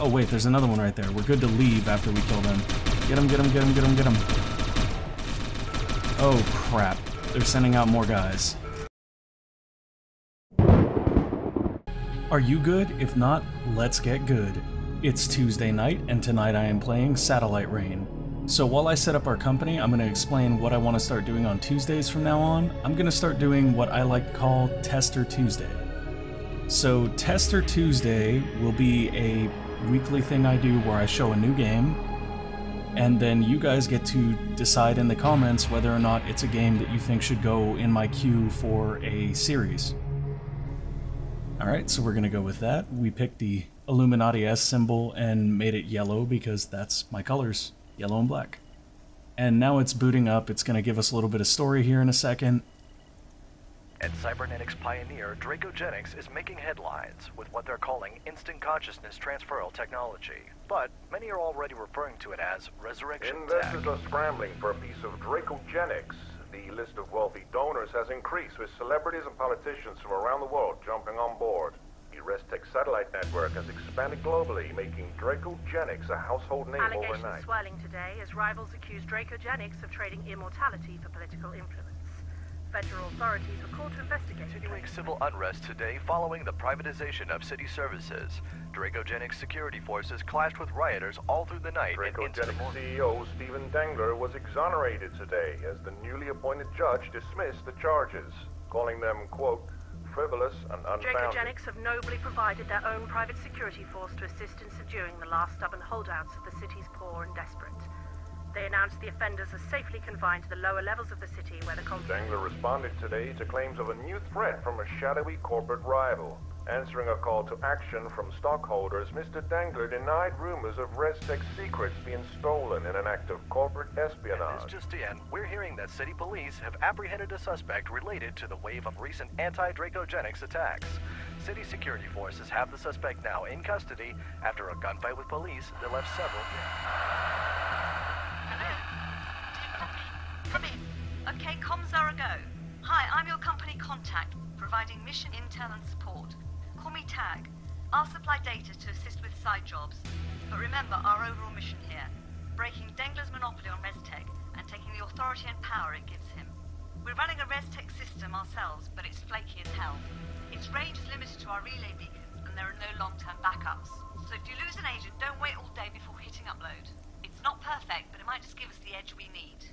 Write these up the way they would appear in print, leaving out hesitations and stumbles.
Oh wait, there's another one right there. We're good to leave after we kill them. Get him, get him, get him, get him, get him. Oh crap. They're sending out more guys. Are you good? If not, let's get good. It's Tuesday night, and tonight I am playing Satellite Reign. So while I set up our company, I'm going to explain what I want to start doing on Tuesdays from now on. I'm going to start doing what I like to call Tester Tuesday. So Tester Tuesday will be a weekly thing I do where I show a new game, and then you guys get to decide in the comments whether or not it's a game that you think should go in my queue for a series. Alright, so we're going to go with that. We picked the Illuminati S symbol and made it yellow because that's my colors, yellow and black. And now it's booting up. It's going to give us a little bit of story here in a second. And cybernetics pioneer Dracogenics is making headlines with what they're calling instant consciousness transferal technology. But many are already referring to it as resurrection tech. Investors are scrambling for a piece of Dracogenics. The list of wealthy donors has increased, with celebrities and politicians from around the world jumping on board. The ResTech satellite network has expanded globally, making Dracogenics a household name Allegations overnight. swirling today as rivals accuse Dracogenics of trading immortality for political influence. Federal authorities were called to investigate. Continuing civil unrest today following the privatization of city services. Dracogenics security forces clashed with rioters all through the night and into the Dracogenics morning. CEO Stephen Dengler was exonerated today as the newly appointed judge dismissed the charges, calling them, quote, frivolous and unfounded. Dracogenics have nobly provided their own private security force to assist in subduing the last stubborn holdouts of the city's poor and desperate. They announced the offenders are safely confined to the lower levels of the city where the conflict... Dengler responded today to claims of a new threat from a shadowy corporate rival. Answering a call to action from stockholders, Mr. Dengler denied rumors of ResTech secrets being stolen in an act of corporate espionage. And this just in, we're hearing that city police have apprehended a suspect related to the wave of recent anti-Dracogenics attacks. City security forces have the suspect now in custody after a gunfight with police that left several dead. Come in. Okay, comms are a go. Hi, I'm your company contact, providing mission intel and support. Call me Tag. I'll supply data to assist with side jobs. But remember our overall mission here, breaking Dengler's monopoly on ResTech and taking the authority and power it gives him. We're running a ResTech system ourselves, but it's flaky as hell. Its range is limited to our relay beacons, and there are no long-term backups. So if you lose an agent, don't wait all day before hitting upload. It's not perfect, but it might just give us the edge we need.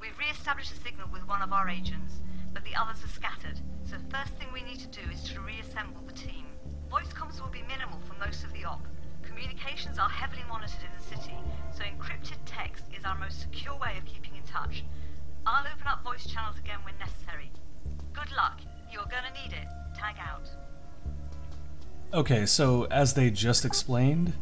We've re-established a signal with one of our agents, but the others are scattered, so the first thing we need to do is to reassemble the team. Voice comms will be minimal for most of the op. Communications are heavily monitored in the city, so encrypted text is our most secure way of keeping in touch. I'll open up voice channels again when necessary. Good luck. You're gonna need it. Tag out. Okay, so as they just explained,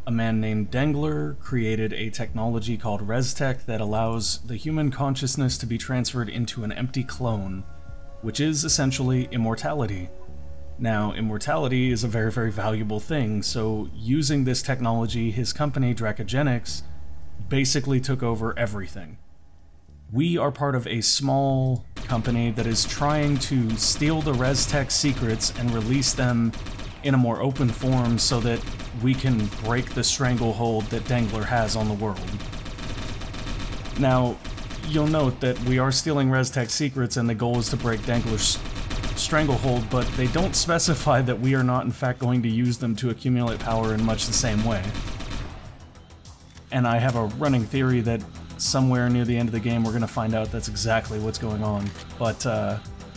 a man named Dengler created a technology called ResTech that allows the human consciousness to be transferred into an empty clone, which is essentially immortality. Now, immortality is a very, very valuable thing, so using this technology, his company, Dracogenics, basically took over everything. We are part of a small company that is trying to steal the ResTech secrets and release them in a more open form so that we can break the stranglehold that Dengler has on the world. Now, you'll note that we are stealing ResTech secrets and the goal is to break Dengler's stranglehold, but they don't specify that we are not in fact going to use them to accumulate power in much the same way. And I have a running theory that somewhere near the end of the game we're going to find out that's exactly what's going on. But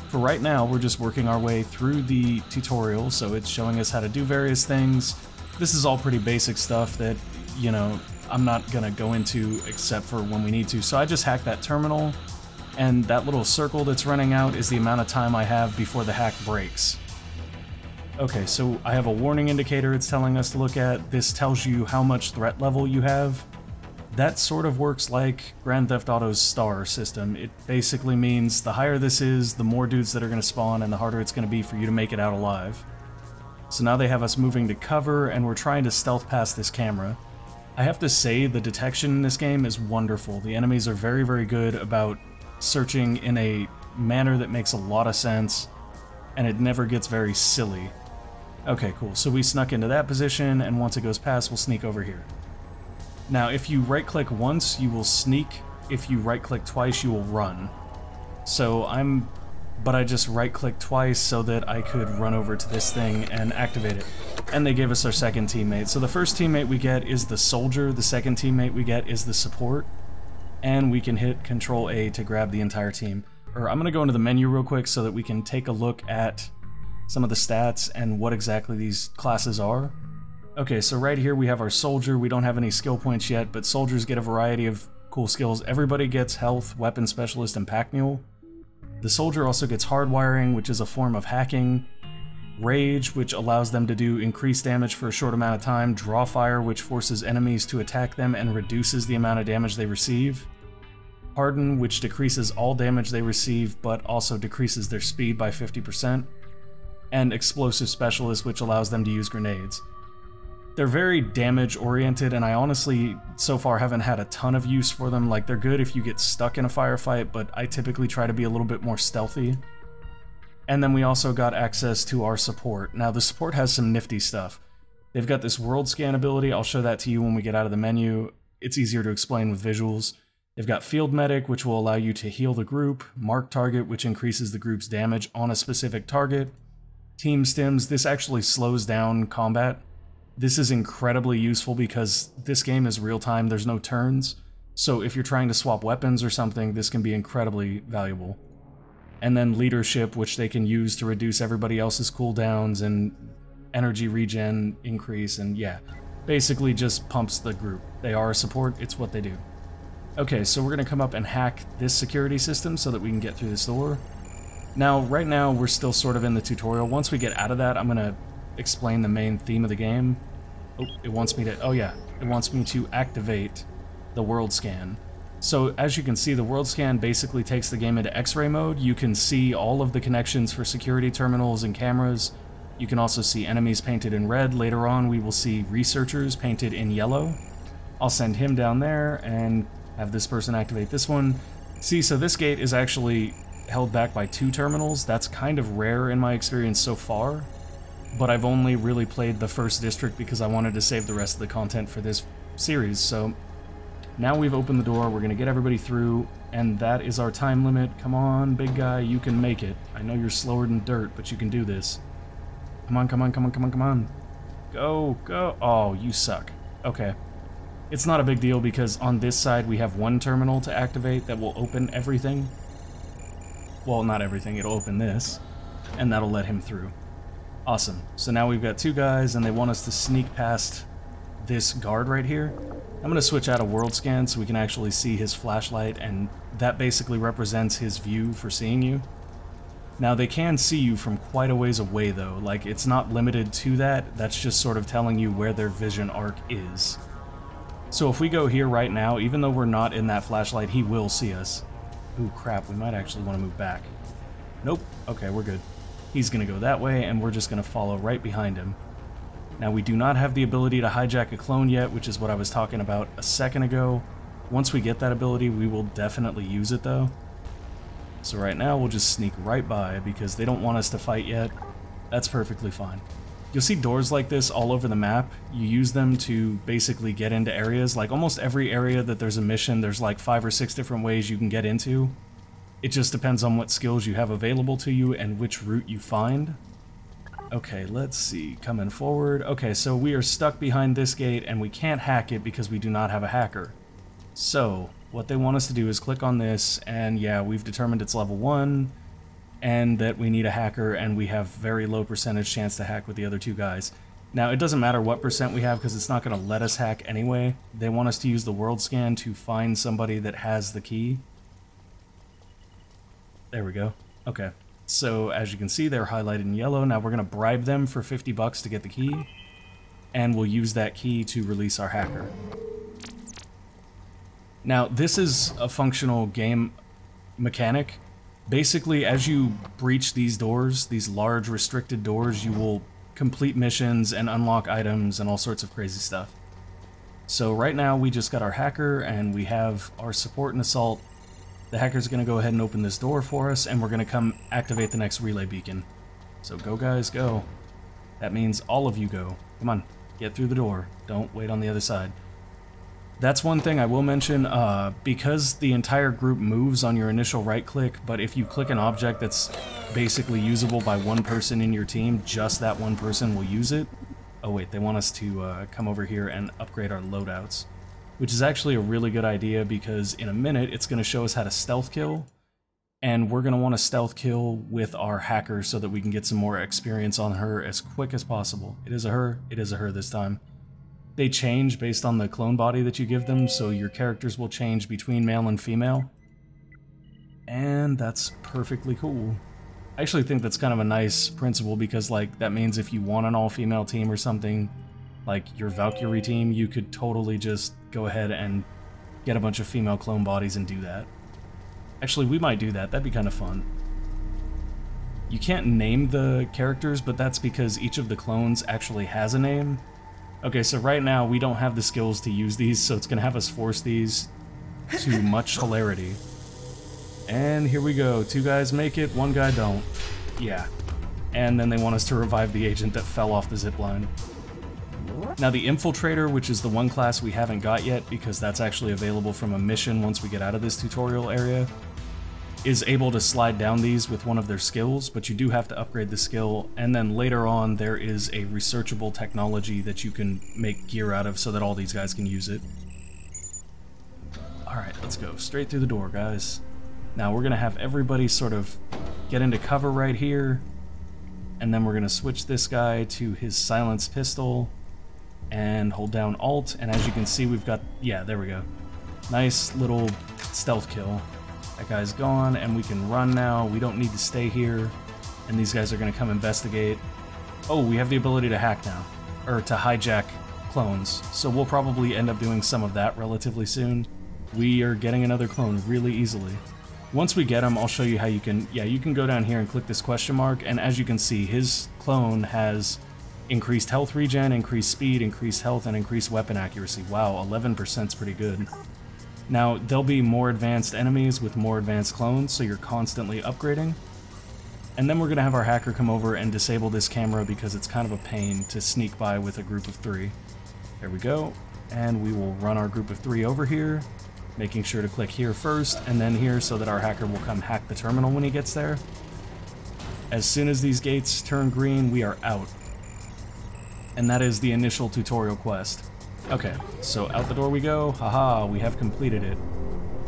for right now, we're just working our way through the tutorial, so it's showing us how to do various things. This is all pretty basic stuff that, you know, I'm not gonna go into except for when we need to. So I just hacked that terminal, and that little circle that's running out is the amount of time I have before the hack breaks. Okay, so I have a warning indicator it's telling us to look at. This tells you how much threat level you have. That sort of works like Grand Theft Auto's star system. It basically means the higher this is, the more dudes that are going to spawn and the harder it's going to be for you to make it out alive. So now they have us moving to cover, and we're trying to stealth past this camera. I have to say, the detection in this game is wonderful. The enemies are very, very good about searching in a manner that makes a lot of sense, and it never gets very silly. Okay, cool. So we snuck into that position, and once it goes past, we'll sneak over here. Now, if you right-click once, you will sneak. If you right-click twice, you will run. So but I just right-clicked twice so that I could run over to this thing and activate it. And they gave us our second teammate. So the first teammate we get is the soldier, the second teammate we get is the support, and we can hit Control A to grab the entire team. I'm gonna go into the menu real quick so that we can take a look at some of the stats and what exactly these classes are. Okay, so right here we have our soldier. We don't have any skill points yet, but soldiers get a variety of cool skills. Everybody gets health, weapon specialist, and pack mule. The soldier also gets hardwiring, which is a form of hacking, rage, which allows them to do increased damage for a short amount of time, draw fire, which forces enemies to attack them and reduces the amount of damage they receive, harden, which decreases all damage they receive but also decreases their speed by 50%, and explosive specialist, which allows them to use grenades. They're very damage oriented, and I honestly so far haven't had a ton of use for them. Like, they're good if you get stuck in a firefight, but I typically try to be a little bit more stealthy. And then we also got access to our support. Now, the support has some nifty stuff. They've got this world scan ability. I'll show that to you when we get out of the menu. It's easier to explain with visuals. They've got field medic, which will allow you to heal the group, mark target, which increases the group's damage on a specific target, team stims. This actually slows down combat. This is incredibly useful because this game is real-time, there's no turns, so if you're trying to swap weapons or something, this can be incredibly valuable. And then leadership, which they can use to reduce everybody else's cooldowns and energy regen increase, and yeah, basically just pumps the group. They are a support, it's what they do. Okay, so we're gonna come up and hack this security system so that we can get through this door. Now, right now, we're still sort of in the tutorial. Once we get out of that, I'm gonna explain the main theme of the game. Oh, it wants me to activate the world scan. So as you can see, the world scan basically takes the game into X-ray mode. You can see all of the connections for security terminals and cameras. You can also see enemies painted in red. Later on, we will see researchers painted in yellow. I'll send him down there and have this person activate this one. See, so this gate is actually held back by 2 terminals. That's kind of rare in my experience so far. But I've only really played the first district because I wanted to save the rest of the content for this series. So now we've opened the door, we're gonna get everybody through, and that is our time limit. Come on, big guy, you can make it. I know you're slower than dirt, but you can do this. Come on, come on, come on, come on, come on. Go, go. Oh, you suck. Okay. It's not a big deal because on this side we have 1 terminal to activate that will open everything. Well, not everything, it'll open this, and that'll let him through. Awesome. So now we've got 2 guys, and they want us to sneak past this guard right here. I'm going to switch out a world scan so we can actually see his flashlight, and that basically represents his view for seeing you. Now, they can see you from quite a ways away, though. Like, it's not limited to that. That's just sort of telling you where their vision arc is. So if we go here right now, even though we're not in that flashlight, he will see us. Ooh, crap. We might actually want to move back. Nope. Okay, we're good. He's going to go that way, and we're just going to follow right behind him. Now, we do not have the ability to hijack a clone yet, which is what I was talking about a second ago. Once we get that ability, we will definitely use it, though. So right now, we'll just sneak right by, because they don't want us to fight yet. That's perfectly fine. You'll see doors like this all over the map. You use them to basically get into areas. Like, almost every area that there's a mission, there's like 5 or 6 different ways you can get into. It just depends on what skills you have available to you and which route you find. Okay, let's see. Coming forward. Okay, so we are stuck behind this gate and we can't hack it because we do not have a hacker. So, what they want us to do is click on this, and yeah, we've determined it's level 1 and that we need a hacker, and we have very low percentage chance to hack with the other 2 guys. Now, it doesn't matter what percent we have because it's not going to let us hack anyway. They want us to use the world scan to find somebody that has the key. There we go. Okay. So, as you can see, they're highlighted in yellow. Now we're going to bribe them for 50 bucks to get the key, and we'll use that key to release our hacker. Now, this is a functional game mechanic. Basically, as you breach these doors, these large restricted doors, you will complete missions and unlock items and all sorts of crazy stuff. So right now, we just got our hacker, and we have our support and assault. The hacker's going to go ahead and open this door for us, and we're going to come activate the next relay beacon. So go, guys, go. That means all of you go. Come on, get through the door. Don't wait on the other side. That's one thing I will mention, because the entire group moves on your initial right-click, but if you click an object that's basically usable by one person in your team, just that one person will use it. Oh wait, they want us to come over here and upgrade our loadouts, which is actually a really good idea because in a minute it's going to show us how to stealth kill, and we're going to want to stealth kill with our hacker so that we can get some more experience on her as quick as possible. It is a her this time. They change based on the clone body that you give them, so your characters will change between male and female. And that's perfectly cool. I actually think that's kind of a nice principle because, like, that means if you want an all-female team or something, like your Valkyrie team, you could totally just go ahead and get a bunch of female clone bodies and do that. Actually, we might do that. That'd be kind of fun. You can't name the characters, but that's because each of the clones actually has a name. Okay, so right now we don't have the skills to use these, so it's going to have us force these to much hilarity. And here we go. 2 guys make it, 1 guy don't. Yeah. And then they want us to revive the agent that fell off the zipline. Now the Infiltrator, which is the one class we haven't got yet because that's actually available from a mission once we get out of this tutorial area, is able to slide down these with one of their skills, but you do have to upgrade the skill, and then later on there is a researchable technology that you can make gear out of so that all these guys can use it. Alright, let's go. Straight through the door, guys. Now we're going to have everybody sort of get into cover right here, and then we're going to switch this guy to his silenced pistol, and hold down Alt, and as you can see we've got, yeah, there we go. Nice little stealth kill. That guy's gone, and we can run now. We don't need to stay here, and these guys are going to come investigate. Oh, we have the ability to hack now, or to hijack clones, so we'll probably end up doing some of that relatively soon. We are getting another clone really easily. Once we get him, I'll show you how you can, yeah, you can go down here and click this question mark, and as you can see, his clone has increased health regen, increased speed, increased health, and increased weapon accuracy. Wow, 11% is pretty good. Now, there'll be more advanced enemies with more advanced clones, so you're constantly upgrading. And then we're going to have our hacker come over and disable this camera because it's kind of a pain to sneak by with a group of 3. There we go. And we will run our group of 3 over here, making sure to click here first and then here so that our hacker will come hack the terminal when he gets there. As soon as these gates turn green, we are out. And that is the initial tutorial quest. Okay, so out the door we go. Haha, we have completed it.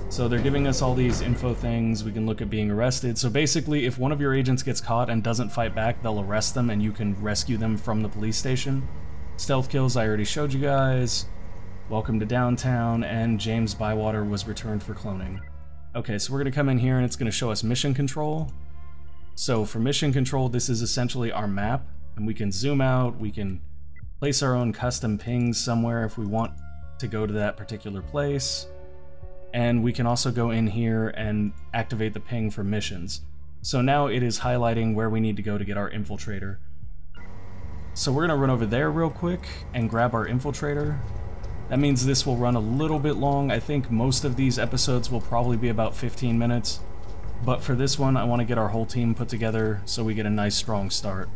So they're giving us all these info things. We can look at being arrested. So basically, if one of your agents gets caught and doesn't fight back, they'll arrest them and you can rescue them from the police station. Stealth kills I already showed you guys. Welcome to downtown, and James Bywater was returned for cloning. Okay, so we're going to come in here and it's going to show us mission control. So for mission control, this is essentially our map, and we can zoom out, we can place our own custom pings somewhere if we want to go to that particular place. And we can also go in here and activate the ping for missions. So now it is highlighting where we need to go to get our Infiltrator. So we're going to run over there real quick and grab our Infiltrator. That means this will run a little bit long. I think most of these episodes will probably be about 15 minutes. But for this one, I want to get our whole team put together so we get a nice strong start.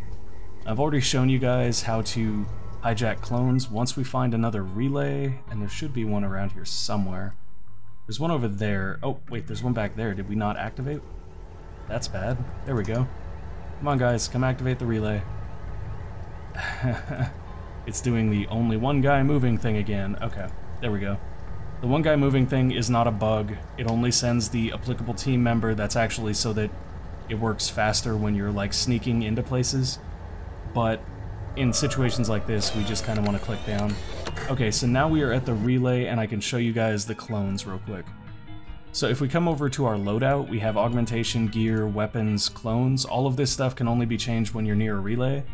I've already shown you guys how to hijack clones. Once we find another relay, and there should be one around here somewhere. There's one over there. Oh, wait, there's one back there. Did we not activate? That's bad. There we go. Come on, guys, come activate the relay. It's doing the only one guy moving thing again. Okay, there we go. The one guy moving thing is not a bug. It only sends the applicable team member. That's actually so that it works faster when you're, like, sneaking into places. But in situations like this, we just kind of want to click down. Okay, so now we are at the relay, and I can show you guys the clones real quick. So if we come over to our loadout, we have augmentation, gear, weapons, clones. All of this stuff can only be changed when you're near a relay.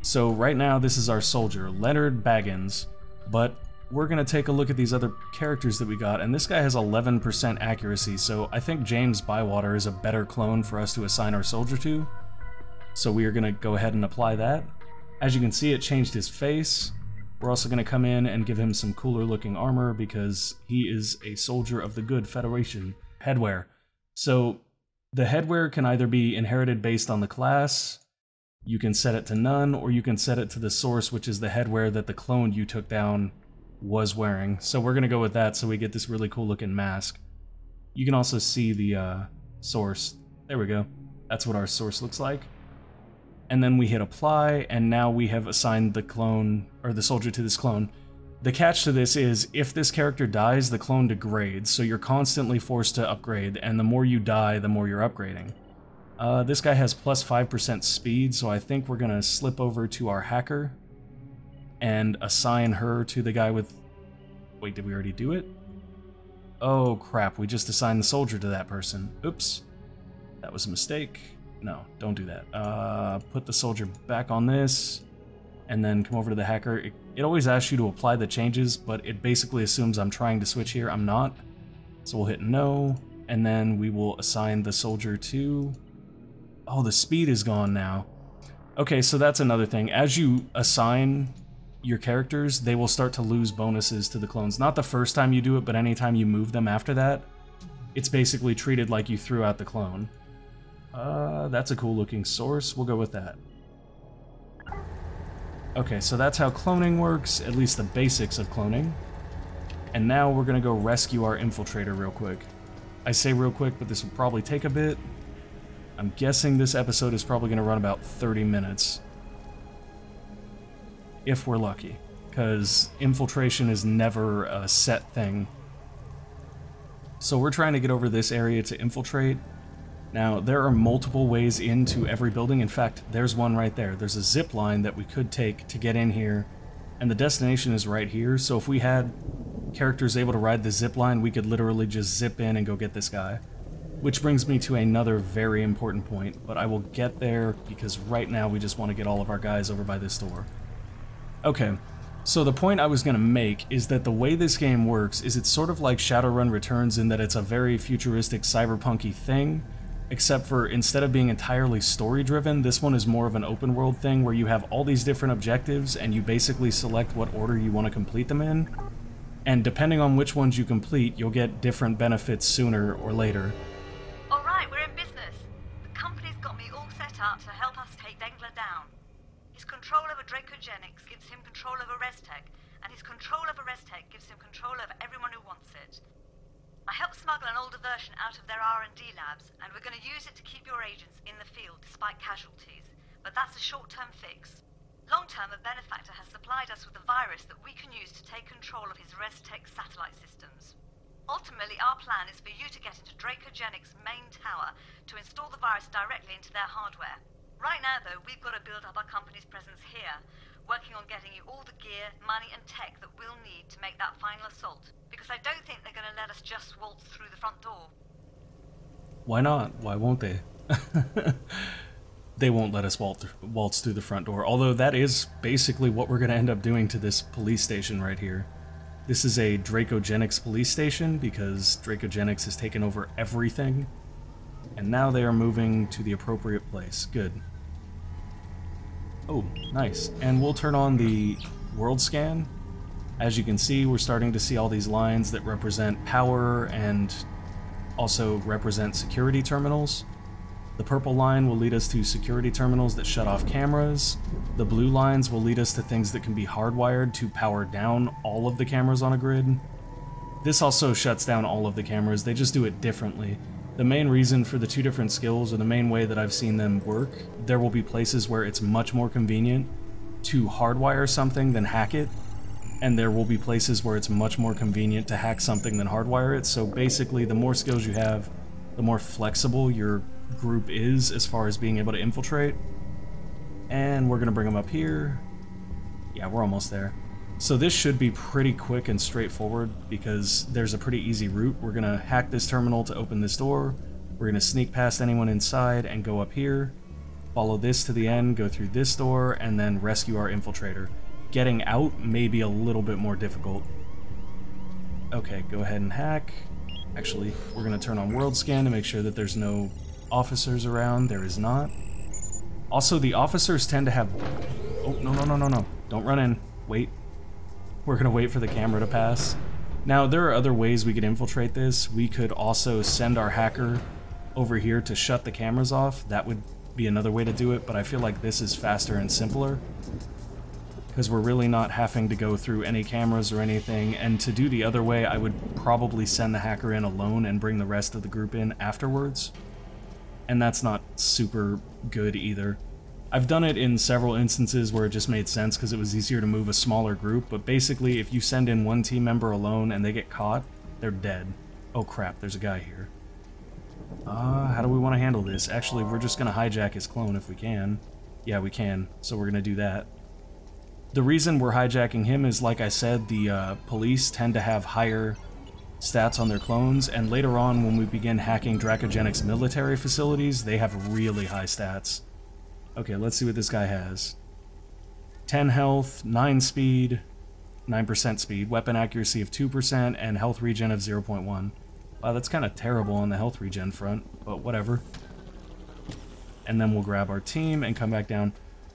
So right now, this is our soldier, Leonard Baggins. But we're going to take a look at these other characters that we got, and this guy has 11% accuracy, so I think James Bywater is a better clone for us to assign our soldier to. So we are going to go ahead and apply that. As you can see, it changed his face. We're also going to come in and give him some cooler looking armor because he is a soldier of the good Federation. Headwear. So the headwear can either be inherited based on the class, You can set it to none, or you can set it to the source, which is the headwear that the clone you took down was wearing. So we're going to go with that so we get this really cool looking mask. You can also see the source. There we go. That's what our source looks like. And then we hit apply, and now we have assigned the clone, or the soldier to this clone. The catch to this is, if this character dies, the clone degrades, so you're constantly forced to upgrade, and the more you die, the more you're upgrading. This guy has plus 5% speed, so I think we're gonna slip over to our hacker and assign her to the guy with... Wait, did we already do it? Oh crap, we just assigned the soldier to that person. Oops. That was a mistake. No, don't do that. Put the soldier back on this, and then come over to the hacker. It always asks you to apply the changes, but it basically assumes I'm trying to switch here. I'm not. So we'll hit no, and then we will assign the soldier to... Oh, the speed is gone now. Okay, so that's another thing. As you assign your characters, they will start to lose bonuses to the clones. Not the first time you do it, but anytime you move them after that, it's basically treated like you threw out the clone. That's a cool looking source. We'll go with that. Okay, so that's how cloning works, at least the basics of cloning. And now we're gonna go rescue our infiltrator real quick. I say real quick, but this will probably take a bit. I'm guessing this episode is probably gonna run about 30 minutes. If we're lucky, because infiltration is never a set thing. So we're trying to get over this area to infiltrate. Now, there are multiple ways into every building. In fact, there's one right there. There's a zip line that we could take to get in here, and the destination is right here. So if we had characters able to ride the zip line, we could literally just zip in and go get this guy. Which brings me to another very important point, but I will get there because right now we just want to get all of our guys over by this door. Okay, so the point I was going to make is that the way this game works is it's sort of like Shadowrun Returns in that it's a very futuristic cyberpunk-y thing, except for instead of being entirely story-driven, this one is more of an open-world thing where you have all these different objectives and you basically select what order you want to complete them in, and depending on which ones you complete, you'll get different benefits sooner or later. Alright, we're in business. The company's got me all set up to help us take Dengler down. His control over Dracogenics gives him control over ResTech, and his control over ResTech gives him control over everyone who wants it. I helped smuggle an older version out of their R&D labs, and we're going to use it to keep your agents in the field despite casualties. But that's a short-term fix. Long-term, a benefactor has supplied us with a virus that we can use to take control of his ResTech satellite systems. Ultimately, our plan is for you to get into Dracogenics' main tower to install the virus directly into their hardware. Right now, though, we've got to build up our company's presence here, working on getting you all the gear, money, and tech that we'll need to make that final assault. Because I don't think they're going to let us just waltz through the front door. Why not? Why won't they? They won't let us waltz through the front door, although that is basically what we're going to end up doing to this police station right here. This is a Dracogenics police station because Dracogenics has taken over everything, and now they are moving to the appropriate place. Good. Oh, nice. And we'll turn on the world scan. As you can see, we're starting to see all these lines that represent power and also represent security terminals. The purple line will lead us to security terminals that shut off cameras. The blue lines will lead us to things that can be hardwired to power down all of the cameras on a grid. This also shuts down all of the cameras, they just do it differently. The main reason for the two different skills, or the main way that I've seen them work, there will be places where it's much more convenient to hardwire something than hack it, and there will be places where it's much more convenient to hack something than hardwire it. So basically, the more skills you have, the more flexible your group is as far as being able to infiltrate. And we're gonna bring them up here. Yeah, we're almost there. So this should be pretty quick and straightforward because there's a pretty easy route. We're gonna hack this terminal to open this door. We're gonna sneak past anyone inside and go up here. Follow this to the end, go through this door, and then rescue our infiltrator. Getting out may be a little bit more difficult. Okay, go ahead and hack. Actually, we're gonna turn on world scan to make sure that there's no officers around. There is not. Also, the officers tend to have... Oh, no. Don't run in. Wait. We're gonna wait for the camera to pass. Now, there are other ways we could infiltrate this. We could also send our hacker over here to shut the cameras off. That would be another way to do it, but I feel like this is faster and simpler. Because we're really not having to go through any cameras or anything, and to do the other way, I would probably send the hacker in alone and bring the rest of the group in afterwards. And that's not super good either. I've done it in several instances where it just made sense because it was easier to move a smaller group, but basically if you send in one team member alone and they get caught, they're dead. Oh crap, there's a guy here. How do we want to handle this? Actually, we're just going to hijack his clone if we can. Yeah, we can, so we're going to do that. The reason we're hijacking him is, like I said, the police tend to have higher stats on their clones, and later on when we begin hacking Dracogenics military facilities, they have really high stats. Okay, let's see what this guy has. 10 health, 9 speed, 9% speed, weapon accuracy of 2%, and health regen of 0.1. Wow, that's kind of terrible on the health regen front, but whatever. And then we'll grab our team and come back down.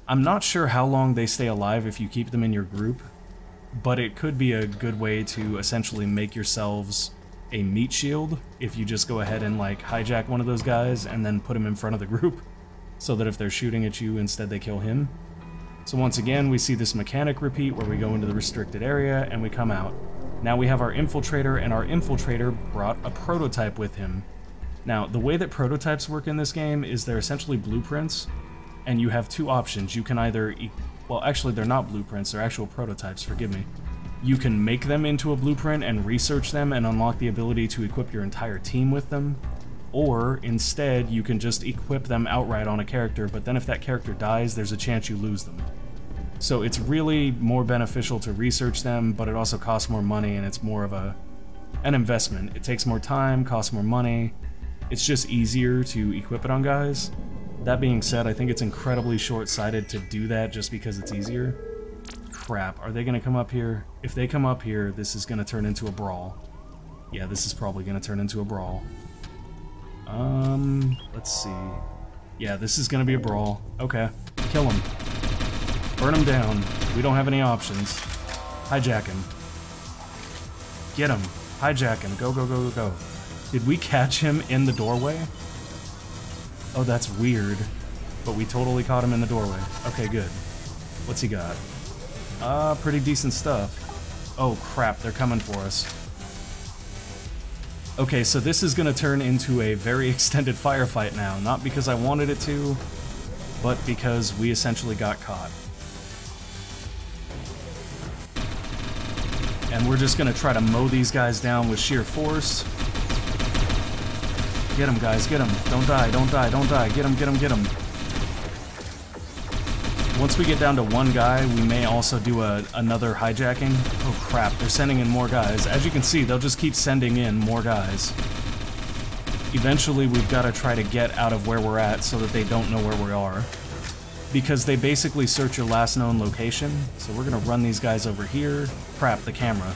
I'm not sure how long they stay alive if you keep them in your group, but it could be a good way to essentially make yourselves a meat shield if you just go ahead and like hijack one of those guys and then put him in front of the group so that if they're shooting at you, instead they kill him. So once again, we see this mechanic repeat where we go into the restricted area and we come out. Now we have our infiltrator, and our infiltrator brought a prototype with him. Now, the way that prototypes work in this game is they're essentially blueprints, and you have two options. You can either, well actually they're not blueprints, they're actual prototypes, forgive me. You can make them into a blueprint and research them and unlock the ability to equip your entire team with them, or instead you can just equip them outright on a character, but then if that character dies, there's a chance you lose them. So it's really more beneficial to research them, but it also costs more money and it's more of an investment. It takes more time, costs more money, it's just easier to equip it on guys. That being said, I think it's incredibly short-sighted to do that just because it's easier. Crap, are they gonna come up here? If they come up here, this is gonna turn into a brawl. Yeah, this is probably gonna turn into a brawl. Let's see. Yeah, this is gonna be a brawl. Okay, kill him. Burn him down. We don't have any options. Hijack him. Get him. Hijack him. Go, go, go, go, go. Did we catch him in the doorway? Oh, that's weird. But we totally caught him in the doorway. Okay, good. What's he got? Pretty decent stuff. Oh, crap. They're coming for us. Okay, so this is gonna turn into a very extended firefight now. Not because I wanted it to, but because we essentially got caught. And we're just gonna try to mow these guys down with sheer force. Get him, guys, get him. Don't die, don't die, don't die. Get him, get him, get him. Once we get down to one guy, we may also do another hijacking. Oh crap, they're sending in more guys. As you can see, they'll just keep sending in more guys. Eventually, we've got to try to get out of where we're at so that they don't know where we are. Because they basically search your last known location. So we're gonna run these guys over here. Crap, the camera.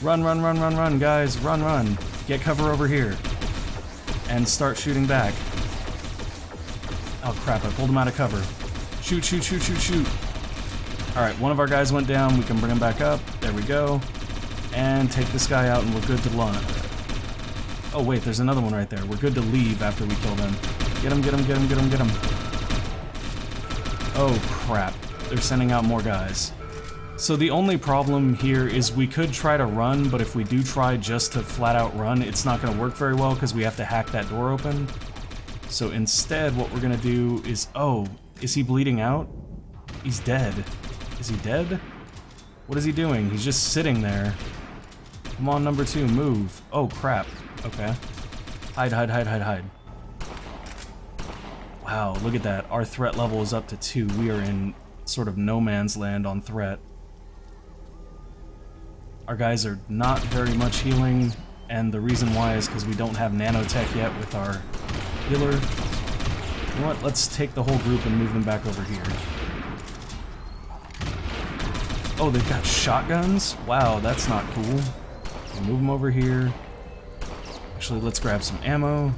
Run, run, run, run, run, guys. Run, run. Get cover over here. And start shooting back. Oh crap, I pulled him out of cover. Shoot, shoot, shoot, shoot, shoot. Alright, one of our guys went down. We can bring him back up. There we go. And take this guy out and we're good to launch. Oh wait, there's another one right there. We're good to leave after we kill them. Get him, get him, get him, get him, get him. Oh crap, they're sending out more guys. So the only problem here is we could try to run, but if we do try just to flat out run, it's not going to work very well because we have to hack that door open. So instead, what we're going to do is... Oh, is he bleeding out? He's dead. Is he dead? What is he doing? He's just sitting there. Come on, number 2, move. Oh, crap. Okay. Hide, hide, hide, hide, hide. Wow, look at that. Our threat level is up to 2. We are in sort of no man's land on threat. Our guys are not very much healing, and the reason why is because we don't have nanotech yet with our healer. You know what? Let's take the whole group and move them back over here. Oh, they've got shotguns? Wow, that's not cool. We'll move them over here. Actually, let's grab some ammo.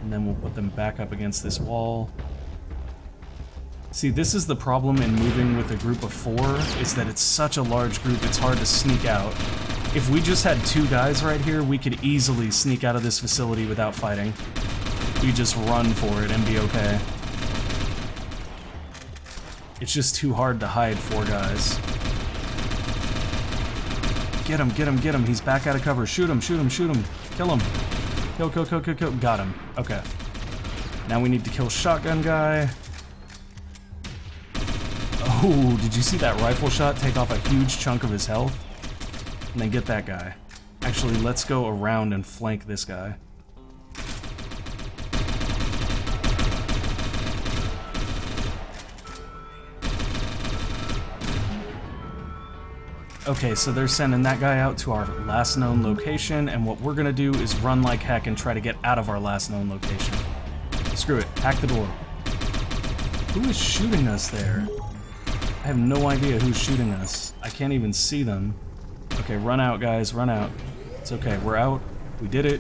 And then we'll put them back up against this wall. See, this is the problem in moving with a group of 4, is that it's such a large group, it's hard to sneak out. If we just had 2 guys right here, we could easily sneak out of this facility without fighting. We just run for it and be okay. It's just too hard to hide 4 guys. Get him, get him, get him. He's back out of cover. Shoot him, shoot him, shoot him. Kill him. Kill, kill, kill, kill, kill. Got him. Okay. Now we need to kill shotgun guy. Oh, did you see that rifle shot take off a huge chunk of his health? And then get that guy. Actually, let's go around and flank this guy. Okay, so they're sending that guy out to our last known location, and what we're gonna do is run like heck and try to get out of our last known location. Screw it, hack the door. Who is shooting us there? I have no idea who's shooting us. I can't even see them. Okay, run out, guys, run out. It's okay, we're out. We did it.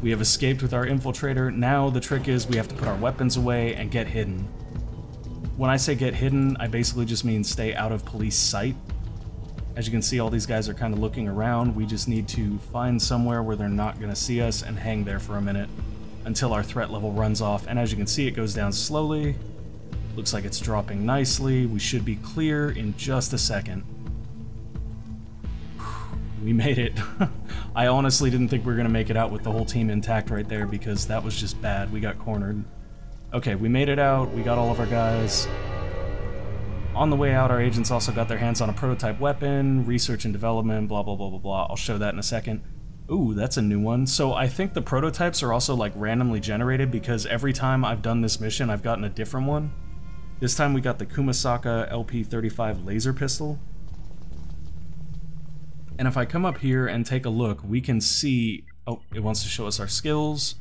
We have escaped with our infiltrator. Now the trick is we have to put our weapons away and get hidden. When I say get hidden, I basically just mean stay out of police sight. As you can see, all these guys are kind of looking around. We just need to find somewhere where they're not going to see us and hang there for a minute until our threat level runs off. And as you can see, it goes down slowly. Looks like it's dropping nicely. We should be clear in just a second. We made it. I honestly didn't think we were going to make it out with the whole team intact right there because that was just bad. We got cornered. Okay, we made it out. We got all of our guys. On the way out, our agents also got their hands on a prototype weapon, research and development, blah, blah, blah, blah, blah. I'll show that in a second. Ooh, that's a new one. So I think the prototypes are also like randomly generated because every time I've done this mission, I've gotten a different one. This time we got the Kumasaka LP-35 laser pistol. And if I come up here and take a look, we can see, oh, it wants to show us our skills.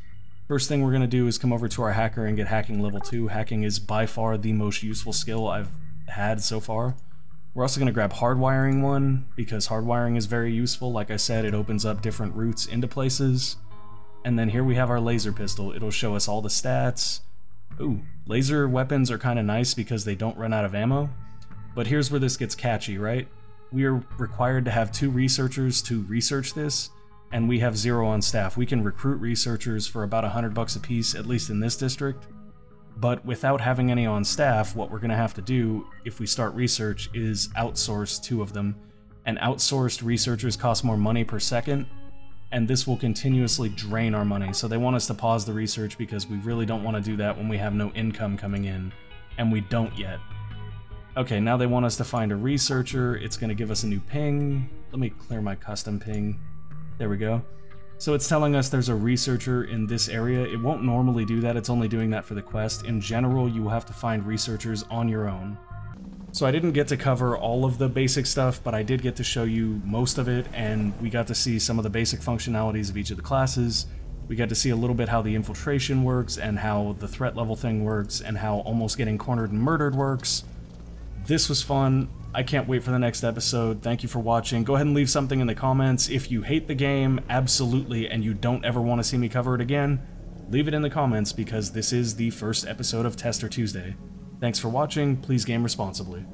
First thing we're gonna do is come over to our hacker and get hacking level 2. Hacking is by far the most useful skill I've had so far. We're also going to grab hardwiring 1 because hardwiring is very useful. Like I said, it opens up different routes into places. And then here we have our laser pistol. It'll show us all the stats. Ooh, laser weapons are kind of nice because they don't run out of ammo. But here's where this gets catchy, right? We are required to have 2 researchers to research this, and we have 0 on staff. We can recruit researchers for about $100 a piece, at least in this district. But without having any on staff, what we're going to have to do, if we start research, is outsource 2 of them. And outsourced researchers cost more money per second, and this will continuously drain our money. So they want us to pause the research because we really don't want to do that when we have no income coming in, and we don't yet. Okay, now they want us to find a researcher. It's going to give us a new ping. Let me clear my custom ping. There we go. So it's telling us there's a researcher in this area. It won't normally do that, it's only doing that for the quest. In general, you will have to find researchers on your own. So I didn't get to cover all of the basic stuff, but I did get to show you most of it, and we got to see some of the basic functionalities of each of the classes. We got to see a little bit how the infiltration works, and how the threat level thing works, and how almost getting cornered and murdered works. This was fun. I can't wait for the next episode. Thank you for watching. Go ahead and leave something in the comments. If you hate the game, absolutely, and you don't ever want to see me cover it again, leave it in the comments because this is the first episode of Tester Tuesday. Thanks for watching. Please game responsibly.